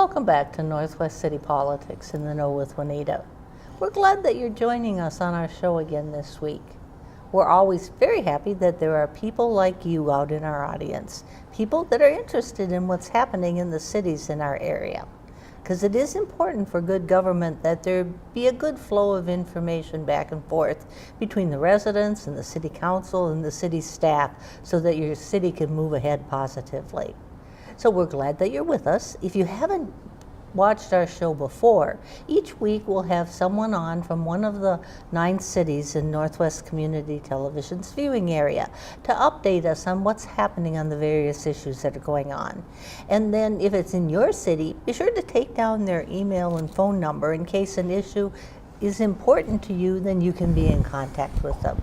Welcome back to Northwest City Politics in the Know with Juanita. We're glad that you're joining us on our show again this week. We're always very happy that there are people like you out in our audience, people that are interested in what's happening in the cities in our area. Because it is important for good government that there be a good flow of information back and forth between the residents and the city council and the city staff so that your city can move ahead positively. So we're glad that you're with us. If you haven't watched our show before, each week we'll have someone on from one of the 9 cities in Northwest Community Television's viewing area to update us on what's happening on the various issues that are going on. And then if it's in your city, be sure to take down their email and phone number in case an issue is important to you, then you can be in contact with them.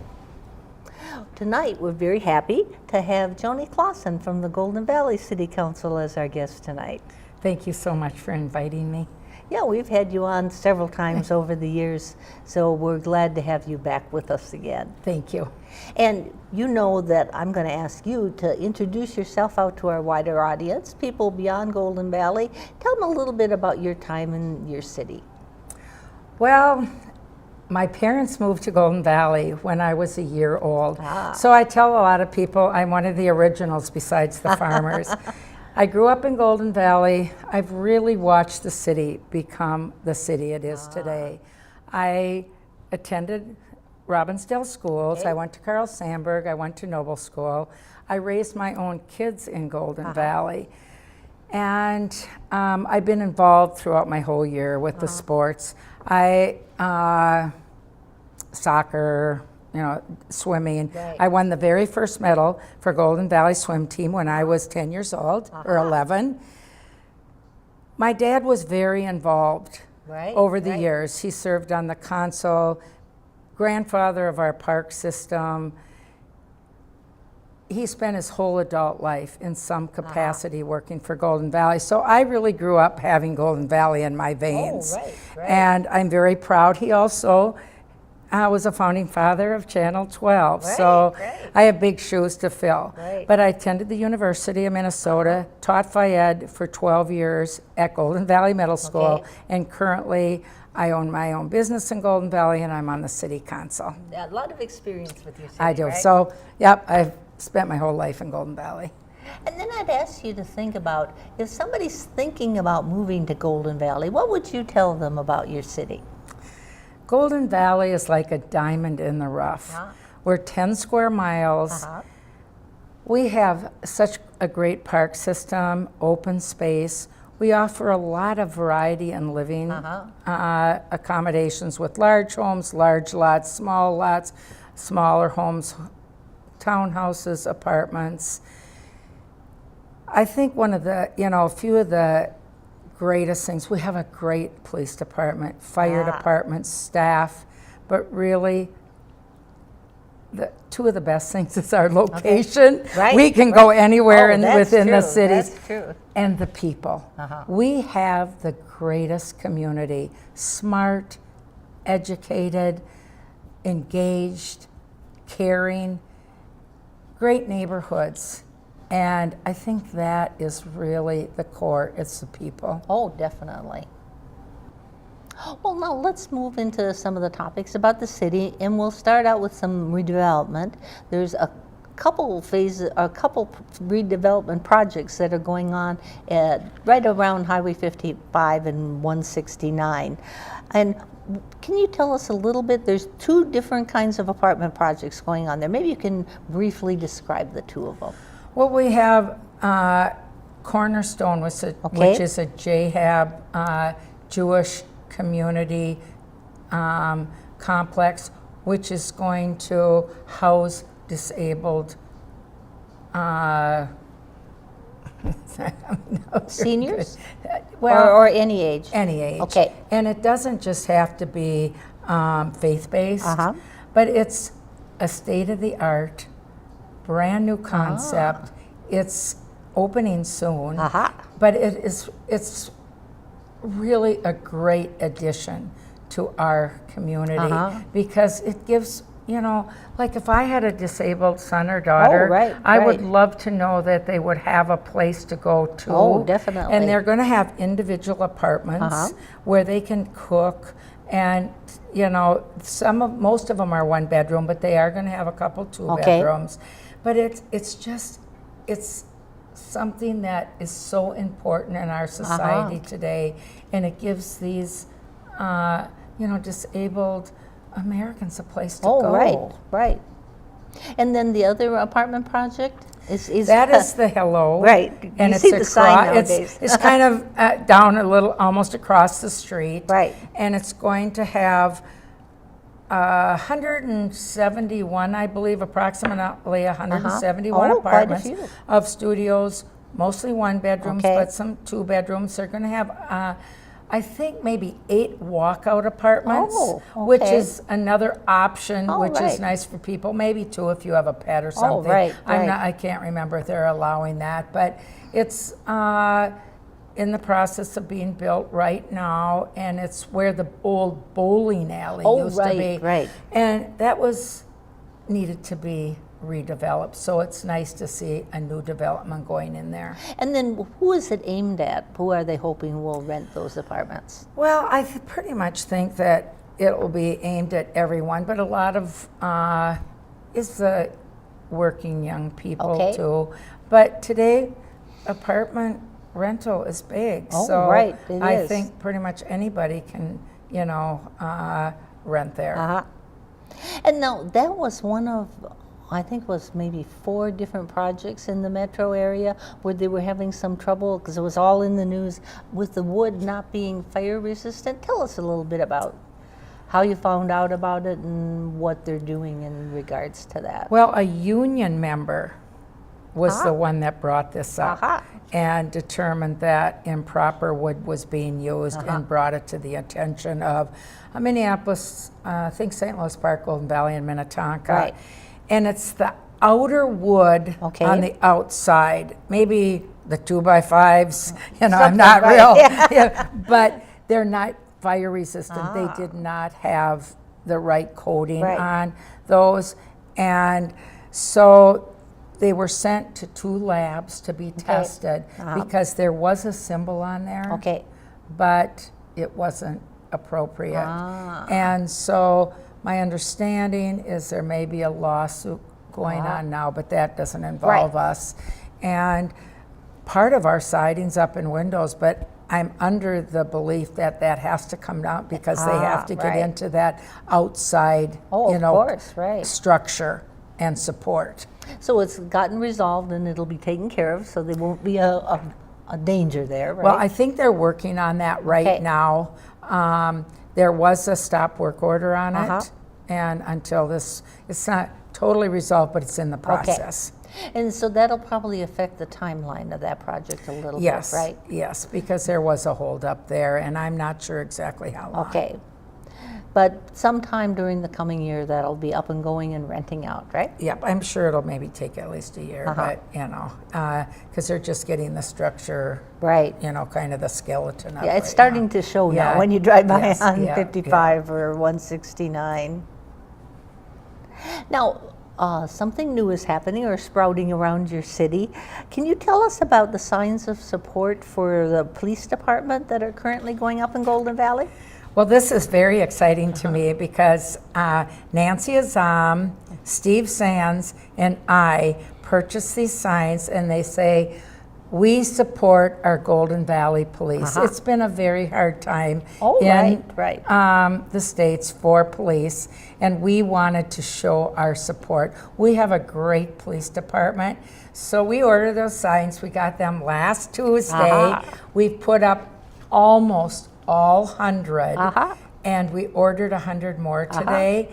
Tonight, we're very happy to have Joanie Clausen from the Golden Valley City Council as our guest tonight. Thank you so much for inviting me. Yeah, we've had you on several times over the years, so we're glad to have you back with us again. Thank you. And you know that I'm going to ask you to introduce yourself out to our wider audience, people beyond Golden Valley. Tell them a little bit about your time in your city. Well, my parents moved to Golden Valley when I was a year old. So I tell a lot of people I'm one of the originals besides the farmers. I grew up in Golden Valley. I've really watched the city become the city it is today. I attended Robbinsdale schools. I went to Carl Sandburg. I went to Noble School. I raised my own kids in Golden Valley. And I've been involved throughout my whole year with the sports. Soccer, swimming. Right. I won the very first medal for Golden Valley swim team when I was 10 years old, or 11. My dad was very involved over the years. He served on the council, grandfather of our park system. He spent his whole adult life in some capacity working for Golden Valley. So I really grew up having Golden Valley in my veins. And I'm very proud. He also was a founding father of Channel 12. So I have big shoes to fill. But I attended the University of Minnesota, taught Phi-Ed for 12 years at Golden Valley Middle School, and currently I own my own business in Golden Valley, and I'm on the city council. A lot of experience with your city, I do. Right? So, yep, I've spent my whole life in Golden Valley. And then I'd ask you to think about, if somebody's thinking about moving to Golden Valley, what would you tell them about your city? Golden Valley is like a diamond in the rough. We're 10 square miles. We have such a great park system, open space. We offer a lot of variety in living accommodations with large homes, large lots, smaller homes, townhouses, apartments. I think one of the, a few of the greatest things, we have a great police department, fire department, staff, but really the two of the best things is our location. We can go anywhere within the cities. That's true. And the people. We have the greatest community, smart, educated, engaged, caring, great neighborhoods. And I think that is really the core. It's the people. Oh, definitely. Well, now let's move into some of the topics about the city, and we'll start out with some redevelopment. There's a couple redevelopment projects that are going on right around Highway 55 and 169. And can you tell us a little bit? There's 2 different kinds of apartment projects going on there. Maybe you can briefly describe the 2 of them. Well, we have Cornerstone, which is a JHAB Jewish community complex, which is going to house disabled seniors? Or any age? Any age. Okay. And it doesn't just have to be faith-based, but it's a state-of-the-art, brand new concept. It's opening soon, but it's really a great addition to our community because it gives you know, like if I had a disabled son or daughter, I would love to know that they would have a place to go to. Oh, definitely. And they're going to have individual apartments where they can cook, and you know, most of them are 1 bedroom, but they are going to have a couple 2 bedrooms. But it's something that is so important in our society today, and it gives these you know, disabled Americans a place to go. Right. And then the other apartment project is that is the Hello. Right. And you see the sign nowadays. It's kind of down a little, almost across the street. Right. And it's going to have 171, I believe, approximately 171 apartments of studios, mostly 1 bedrooms, but some 2 bedrooms. They're going to have I think maybe 8 walkout apartments, which is another option, which is nice for people. Maybe 2 if you have a pet or something. I can't remember if they're allowing that, but it's in the process of being built right now, and it's where the old bowling alley used to be. And that was needed to be redeveloped, so it's nice to see a new development going in there. And then who is it aimed at? Who are they hoping will rent those apartments? Well, I pretty much think that it will be aimed at everyone, but a lot of is the working young people too. But today, apartment rental is big, so I think pretty much anybody can, you know, rent there. And now that was one of, I think it was maybe 4 different projects in the metro area where they were having some trouble, because it was all in the news, with the wood not being fire resistant. Tell us a little bit about how you found out about it and what they're doing in regards to that. Well, a union member was the one that brought this up and determined that improper wood was being used and brought it to the attention of Minneapolis, I think St. Louis Park, Golden Valley, and Minnetonka. And it's the outer wood on the outside, maybe the 2x5s, you know, I'm not real, but they're not fire resistant. They did not have the right coating on those. And so they were sent to 2 labs to be tested because there was a symbol on there, but it wasn't appropriate. And so my understanding is there may be a lawsuit going on now, but that doesn't involve us. And part of our siding's up in windows, but I'm under the belief that that has to come down because they have to get into that outside, you know, structure and support. So it's gotten resolved and it'll be taken care of, so there won't be a danger there, right? Well, I think they're working on that right now. There was a stop work order on it, and until this, it's not totally resolved, but it's in the process. And so that'll probably affect the timeline of that project a little bit, right? Yes, because there was a holdup there, and I'm not sure exactly how long. But sometime during the coming year, that'll be up and going and renting out, right? Yep, I'm sure it'll maybe take at least a year, but, you know, because they're just getting the structure, you know, kind of the skeleton of it. It's starting to show now when you drive by on 55 or 169. Now, something new is happening or sprouting around your city. Can you tell us about the signs of support for the police department that are currently going up in Golden Valley? Well, this is very exciting to me because Nancy Azam, Steve Sands, and I purchased these signs, and they say, "We support our Golden Valley Police." It's been a very hard time in the States for police, and we wanted to show our support. We have a great police department, so we ordered those signs. We got them last Tuesday. We've put up almost all 100, and we ordered 100 more today.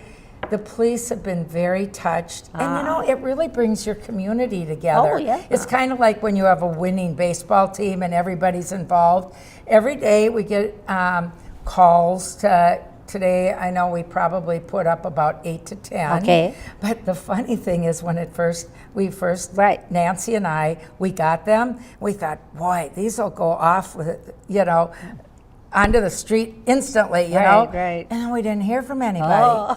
The police have been very touched, and you know, it really brings your community together. It's kind of like when you have a winning baseball team and everybody's involved. Every day we get calls to, today I know we probably put up about 8 to 10. But the funny thing is when Nancy and I, we got them, we thought, boy, these will go off with, you know, onto the street instantly, you know? And then we didn't hear from anybody.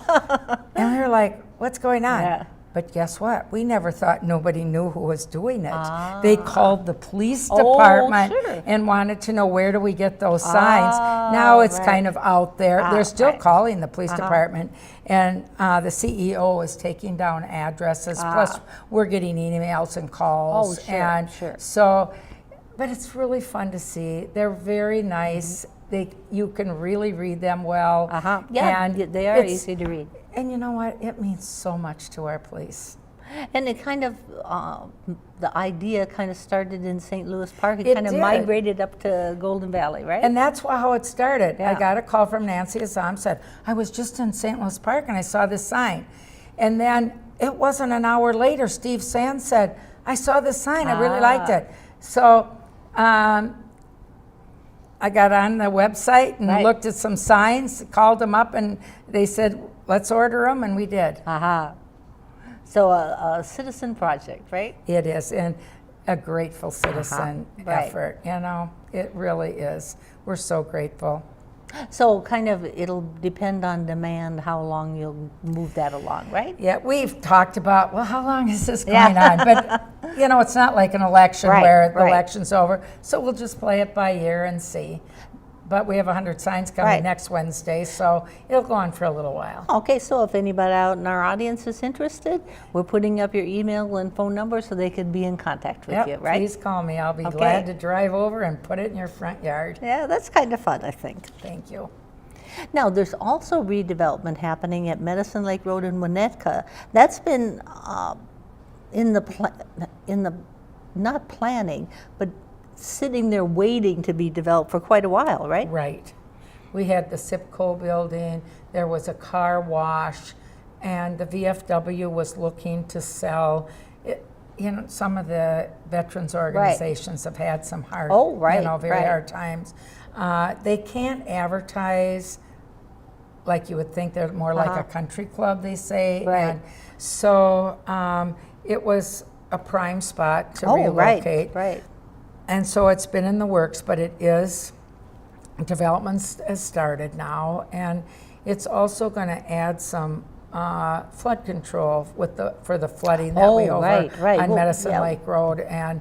And we were like, what's going on? Yeah. But guess what? We never thought nobody knew who was doing it. They called the police Oh, department sure. and wanted to know where do we get those signs. Now it's right. kind of out there. They're still right. calling the police department, and the CEO is taking down addresses. Plus, we're getting emails and calls. Oh, sure, and sure. so, but it's really fun to see. They're very nice. You can really read them well. Yeah, and they are easy to read. And you know what? It means so much to our police. And it kind of, the idea kind of started in St. Louis Park. It It kind of did. migrated up to Golden Valley, right? And that's how it started. Yeah. I got a call from Nancy Azam, said, I was just in St. Louis Park and I saw this sign. And then it wasn't an hour later, Steve Sands said, I saw this sign, I really liked it. So I got on the website and Right. looked at some signs, called them up, and they said, let's order them, and we did. So a citizen project, right? It is, and a grateful citizen Right. effort, you know, it really is. We're so grateful. So kind of it'll depend on demand how long you'll move that along, right? Yeah, we've talked about, well, how long is this going on? But, you know, it's not like an election Right, where the right. election's over, so we'll just play it by ear and see. But we have 100 signs coming Right. next Wednesday, so it'll go on for a little while. Okay, so if anybody out in our audience is interested, we're putting up your email and phone number so they could be in contact with Yep, you, right? please call me. I'll be Okay. glad to drive over and put it in your front yard. Yeah, that's kind of fun, I think. Thank you. Now, there's also redevelopment happening at Medicine Lake Road in Winnetka. That's been in the not planning, but sitting there waiting to be developed for quite a while, right? Right. We had the SIPCO building, there was a car wash, and the VFW was looking to sell it. You know, some of the veterans organizations have had some hard, right, very right. hard times. They can't advertise like you would think. They're more like a country club, they say. Right. And so it was a prime spot to relocate. Right. And so it's been in the works, but it is, development has started now, and it's also going to add some flood control for the flooding that we over right. on Well, Medicine yeah. Lake Road. And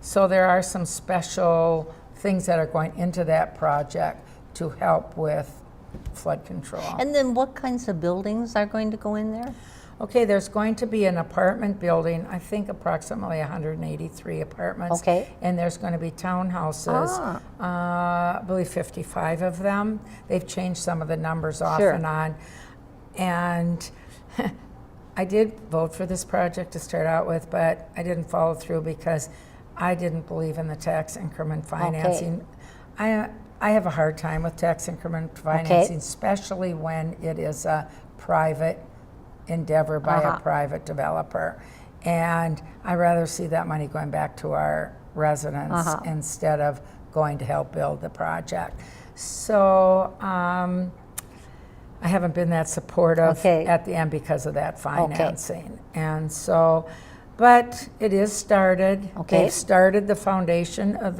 so there are some special things that are going into that project to help with flood control. And then what kinds of buildings are going to go in there? Okay, there's going to be an apartment building, I think approximately 183 apartments. Okay. And there's going to be townhouses, I believe 55 of them. They've changed some of the numbers off Sure. and on. And I did vote for this project to start out with, but I didn't follow through because I didn't believe in the tax increment financing. I have a hard time with tax increment financing, especially when it is a private endeavor by a private developer. And I rather see that money going back to our residents instead of going to help build the project. So I haven't been that supportive at the end because of that financing. And so, but it is started. They've started the foundation of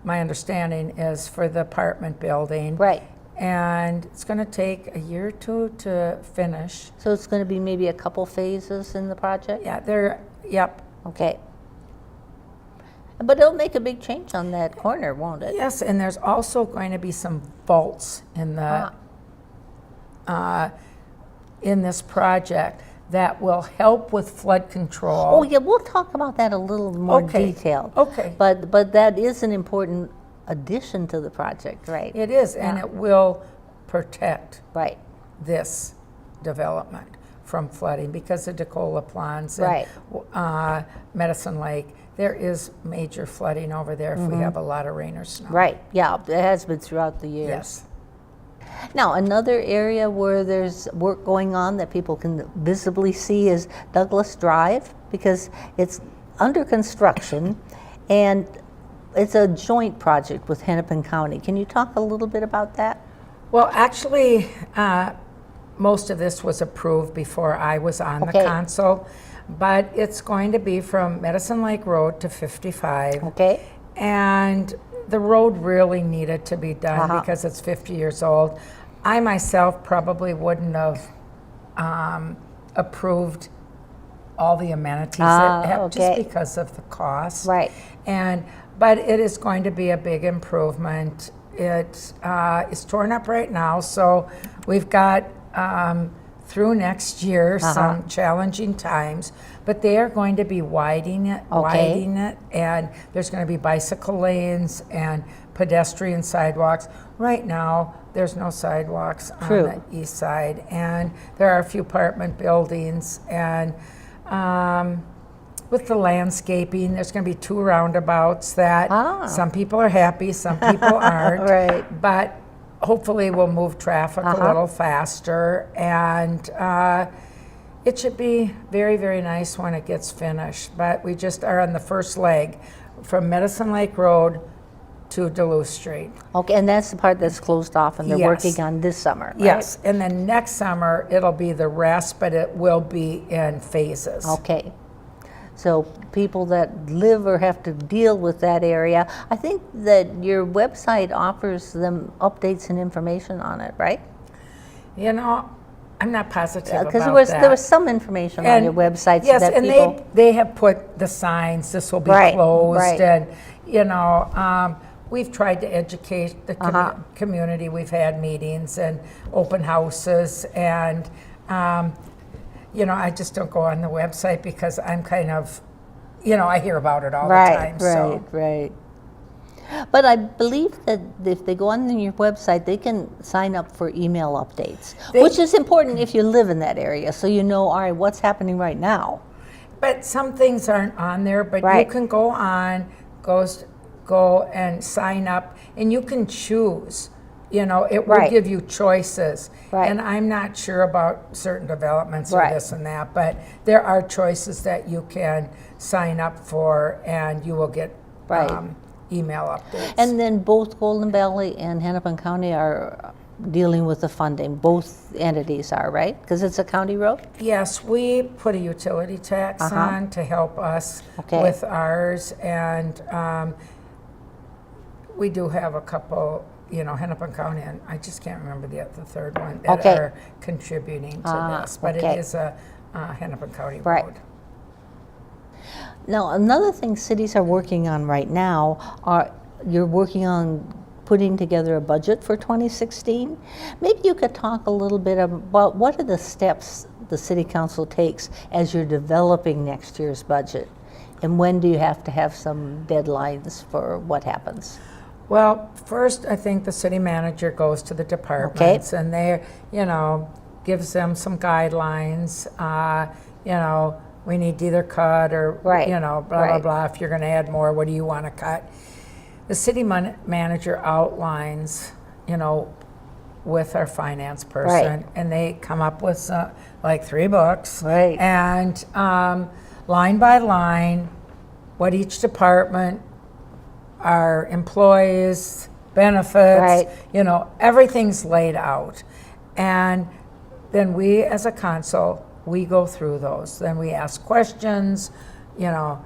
my understanding is for the apartment building. Right. And it's going to take a year or two to finish. So it's going to be maybe a couple phases in the project? Yeah, yep. Okay. But it'll make a big change on that corner, won't it? Yes, and there's also going to be some vaults in the in this project that will help with flood control. Oh yeah, we'll talk about that a little more detailed. Okay. But that is an important addition to the project, right? It is, and it will protect Right. this development from flooding because of DeCola Plans and Medicine Lake. There is major flooding over there if we have a lot of rain or snow. Right. Yeah, it has been throughout the years. Yes. Now, another area where there's work going on that people can visibly see is Douglas Drive, because it's under construction and it's a joint project with Hennepin County. Can you talk a little bit about that? Well, actually, most of this was approved before I was on the council, but it's going to be from Medicine Lake Road to 55. Okay. And the road really needed to be done because it's 50 years old. I myself probably wouldn't have approved all the amenities just okay. because of the cost. Right. But it is going to be a big improvement. It is torn up right now, so we've got through next year some challenging times, but they are going to be widening it, and there's going to be bicycle lanes and pedestrian sidewalks. Right now, there's no sidewalks on the east side, and there are a few apartment buildings, and with the landscaping, there's going to be 2 roundabouts that some people are happy, some people aren't. Right. But hopefully we'll move traffic a little faster, and it should be very, very nice when it gets finished. But we just are on the first leg from Medicine Lake Road to Duluth Street. Okay, and that's the part that's closed off and they're working on this summer, right? Yes, and then next summer it'll be the rest, but it will be in phases. Okay. So people that live or have to deal with that area, I think that your website offers them updates and information on it, right? You know, I'm not positive about that. Because there was some information on your website. Yes, so that and people, they have put the signs, this will be closed, and you know, we've tried to educate the community. We've had meetings and open houses, and you know, I just don't go on the website because I'm kind of, you know, I hear about it all the time. Right. But I believe that if they go on your website, they can sign up for email updates, which is important if you live in that area, so you know, all right, what's happening right now. But some things aren't on there, but you can go on, go and sign up, and you can choose. You know, it will give you choices. And I'm not sure about certain developments or this and that, but there are choices that you can sign up for, and you will get email updates. And then both Golden Valley and Hennepin County are dealing with the funding. Both entities are, right? Because it's a county road? Yes, we put a utility tax on to help us with ours, and we do have a couple, you know, Hennepin County, and I just can't remember the third one, that are contributing to this, but it is a Hennepin County road. Now, another thing cities are working on right now you're working on putting together a budget for 2016. Maybe you could talk a little bit about what are the steps the City Council takes as you're developing next year's budget, and when do you have to have some deadlines for what happens? Well, first, I think the city manager goes to the departments and they, you know, gives them some guidelines. You know, we need to either cut or, you know, blah, blah, blah. If you're going to add more, what do you want to cut? The city manager outlines, you know, with our finance person, and they come up with like 3 books. And line by line, what each department, our employees, benefits, you know, everything's laid out. And then we as a council, we go through those. Then we ask questions, you know,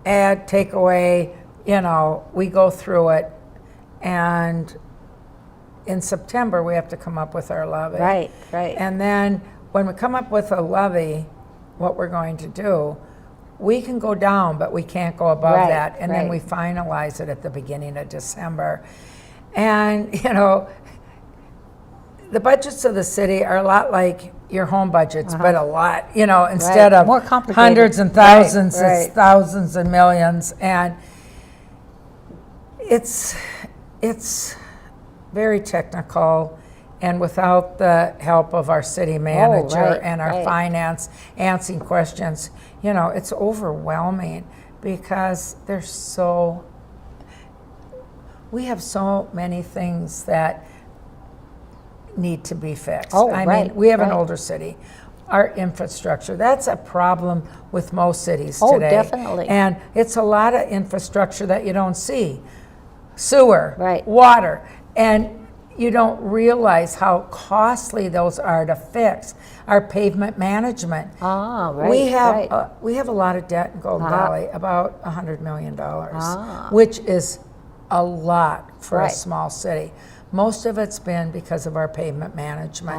add, take away, you know, we go through it. And in September, we have to come up with our levy. And then when we come up with a levy, what we're going to do, we can go down, but we can't go above that. And then we finalize it at the beginning of December. And, you know, the budgets of the city are a lot like your home budgets, but a lot, you know, instead of more complicated. Hundreds and thousands, it's thousands and millions. And it's very technical. And without the help of our city manager and our finance answering questions, you know, it's overwhelming because we have so many things that need to be fixed. I mean, we have an older city. Our infrastructure, that's a problem with most cities today. Definitely. And it's a lot of infrastructure that you don't see. Sewer, water, and you don't realize how costly those are to fix. Our pavement management. We have a lot of debt in Golden Valley, about $100 million, which is a lot for a small city. Most of it's been because of our pavement management.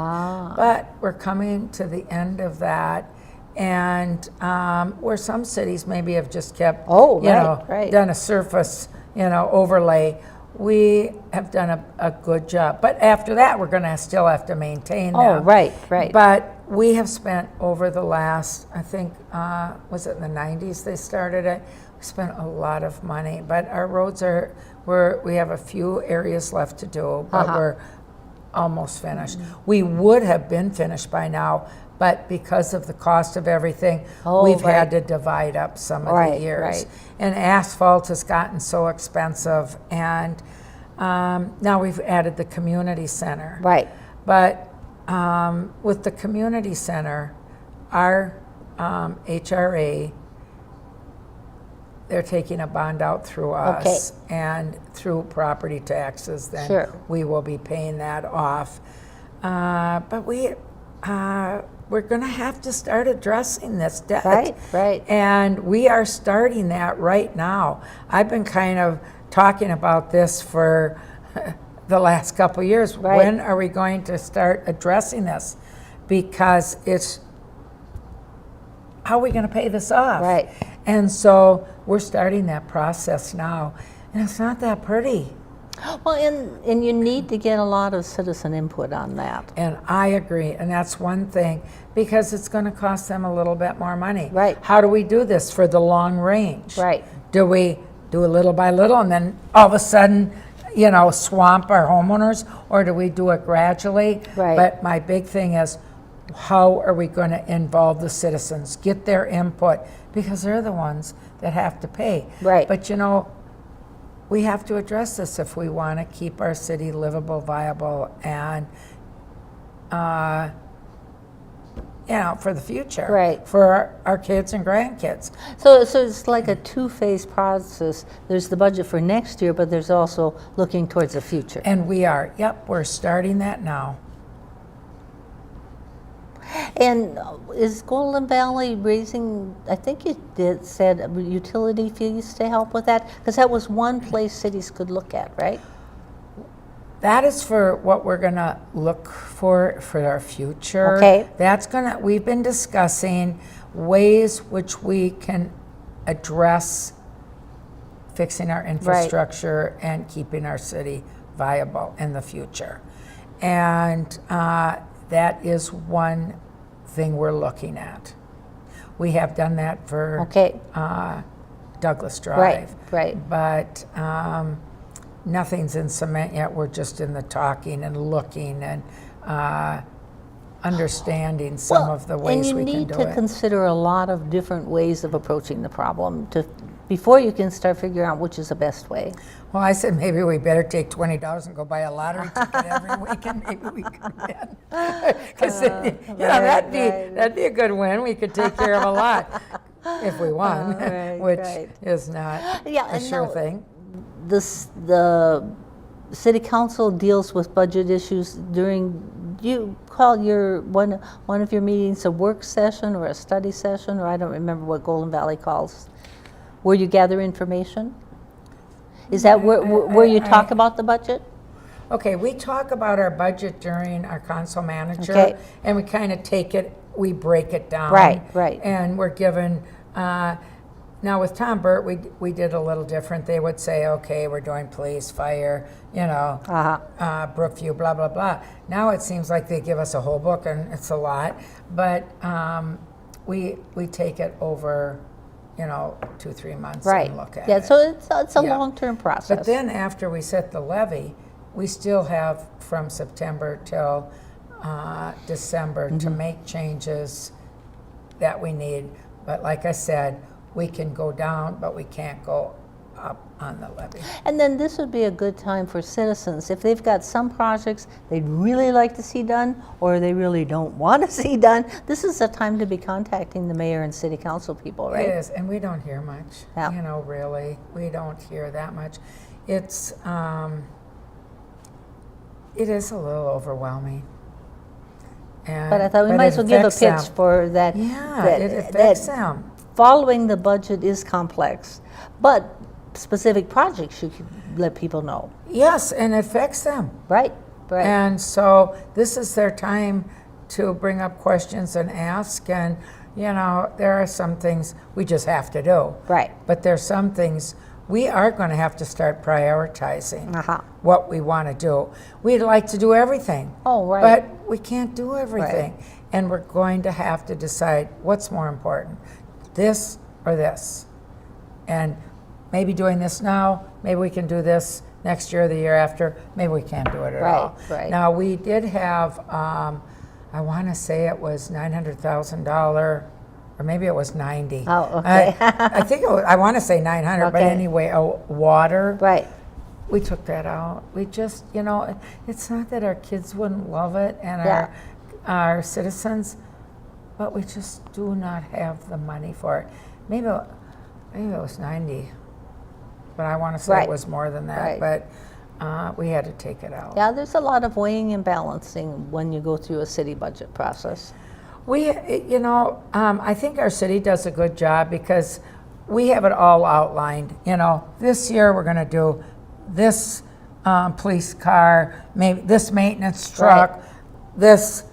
But we're coming to the end of that. And where some cities maybe have just kept, done a surface, overlay, we have done a good job. But after that, we're going to still have to maintain them. Oh, right. But we have spent over the last, I think, was it in the 90s they started it? We spent a lot of money. But our roads we have a few areas left to do, but we're almost finished. We would have been finished by now, but because of the cost of everything, we've had to divide up some of the years. And asphalt has gotten so expensive, and now we've added the community center. But with the community center, our HRA, they're taking a bond out through us and through property taxes, then we will be paying that off. But we're going to have to start addressing this debt. And we are starting that right now. I've been kind of talking about this for the last couple of years. When are we going to start addressing this? Because it's, how are we going to pay this off? And so we're starting that process now. And it's not that pretty. Well, and you need to get a lot of citizen input on that. And I agree, and that's one thing, because it's going to cost them a little bit more money. Right. How do we do this for the long range? Right. Do we do a little by little and then all of a sudden, you know, swamp our homeowners, or do we do it gradually? Right. But my big thing is, how are we going to involve the citizens, get their input, because they're the ones that have to pay. Right. But you know, we have to address this if we want to keep our city livable, viable, and you know, for the future, Right. for our kids and grandkids. So it's like a two-phase process. There's the budget for next year, but there's also looking towards the future. And we're starting that now. And is Golden Valley raising, I think you said utility fees to help with that? Because that was one place cities could look at, right? That is for what we're gonna look for our future. Okay. We've been discussing ways which we can address fixing our infrastructure and keeping our city viable in the future. And that is one thing we're looking at. We have done that for Douglas Drive. Right. But nothing's in cement yet. We're just in the talking and looking and understanding some of the ways we can do it. And you need to consider a lot of different ways of approaching the problem before you can start figuring out which is the best way. Well, I said maybe we better take $20 and go buy a lottery ticket every week, and maybe we could win. Because that'd be a good win. We could take care of a lot if we won, which is not a sure thing. The city council deals with budget issues during, you call your one of your meetings a work session or a study session, or I don't remember what Golden Valley calls, where you gather information? Is that where you talk about the budget? Okay, we talk about our budget during our council manager, and we kind of we break it down. Right. And we're given, now with Tom Burt, we did a little different. They would say, okay, we're doing police, fire, Brookview, blah, blah, blah. Now it seems like they give us a whole book, and it's a lot, but we take it over 2-3 months and look at it. So it's a long-term process. But then after we set the levy, we still have from September till December to make changes that we need. But like I said, we can go down, but we can't go up on the levy. And then this would be a good time for citizens, if they've got some projects they'd really like to see done or they really don't want to see done, this is the time to be contacting the mayor and city council people, right? It is, and we don't hear much, really. We don't hear that much. It's, it is a little overwhelming. But I thought we might as well give a pitch for that. Yeah, it affects them. Following the budget is complex, but specific projects you could let people know. Yes, and it affects them. Right, right. And so this is their time to bring up questions and ask. And, you know, there are some things we just have to do. Right. But there's some things we are going to have to start prioritizing what we want to do. We'd like to do everything. Oh, right. But we can't do everything. Right. And we're going to have to decide what's more important, this or this. And maybe doing this now, maybe we can do this next year or the year after, maybe we can't do it at all. Right. Now, we did have, I want to say it was $900,000, or maybe it was 90. Oh, okay. I think it was, I want to say 900, but Okay. anyway, water. Right. We took that out. We just, you know, it's not that our kids wouldn't love it and Yeah. our citizens, but we just do not have the money for it. Maybe it was 90, but I want to say Right. it was more than that. Right. But we had to take it out. Yeah, there's a lot of weighing and balancing when you go through a city budget process. We, you know, I think our city does a good job because we have it all outlined. You know, this year we're going to do this police car, maybe this maintenance truck, this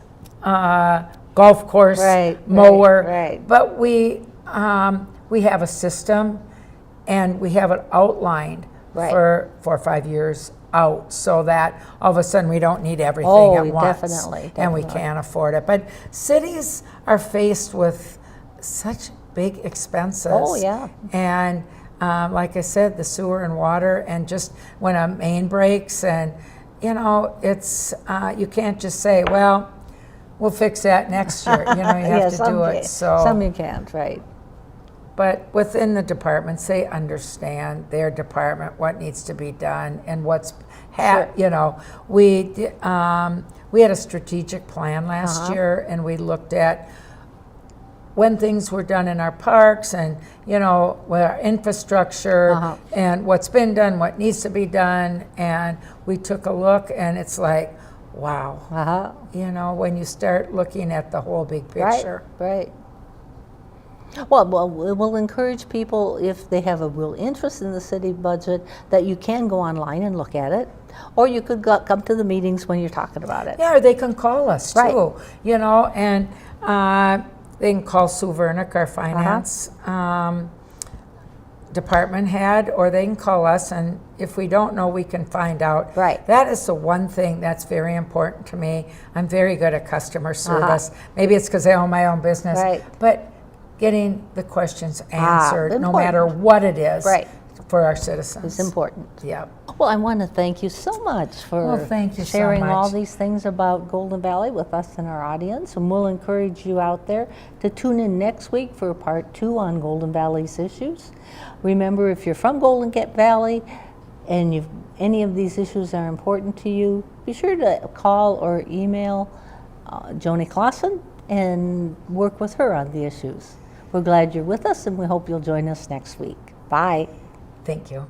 golf course mower. Right. But we have a system, and we have it outlined for 4 or 5 years out, so that all of a sudden we don't need everything at once. Definitely. And we can't afford it. But cities are faced with such big expenses. Oh, yeah. And like I said, the sewer and water, and just when a main breaks, and you know, it's you can't just say, well, we'll fix that next year. You know, you have to do it. So some you can't, right? But within the departments, they understand their department, what needs to be done, and what's, you know, we had a strategic plan last year, and we looked at when things were done in our parks, and, you know, with our infrastructure, and what's been done, what needs to be done, and we took a look, and it's like, wow, you know, when you start looking at the whole big picture. Right. Well, we'll encourage people, if they have a real interest in the city budget, that you can go online and look at it, or you could come to the meetings when you're talking about it. Yeah, or they can call us too, you know, and they can call Sue Vernick, our finance department head, or they can call us, and if we don't know, we can find out. Right. That is the one thing that's very important to me. I'm very good at customer service. Maybe it's because I own my own business. Right. But getting the questions answered, no important. matter what it is, Right. for our citizens. It's important. Yeah. Well, I want to thank you so much for thank you so sharing all much. these things about Golden Valley with us and our audience. And we'll encourage you out there to tune in next week for part 2 on Golden Valley's issues. Remember, if you're from Golden Valley and any of these issues are important to you, be sure to call or email Joanie Clausen and work with her on the issues. We're glad you're with us, and we hope you'll join us next week. Bye. Thank you.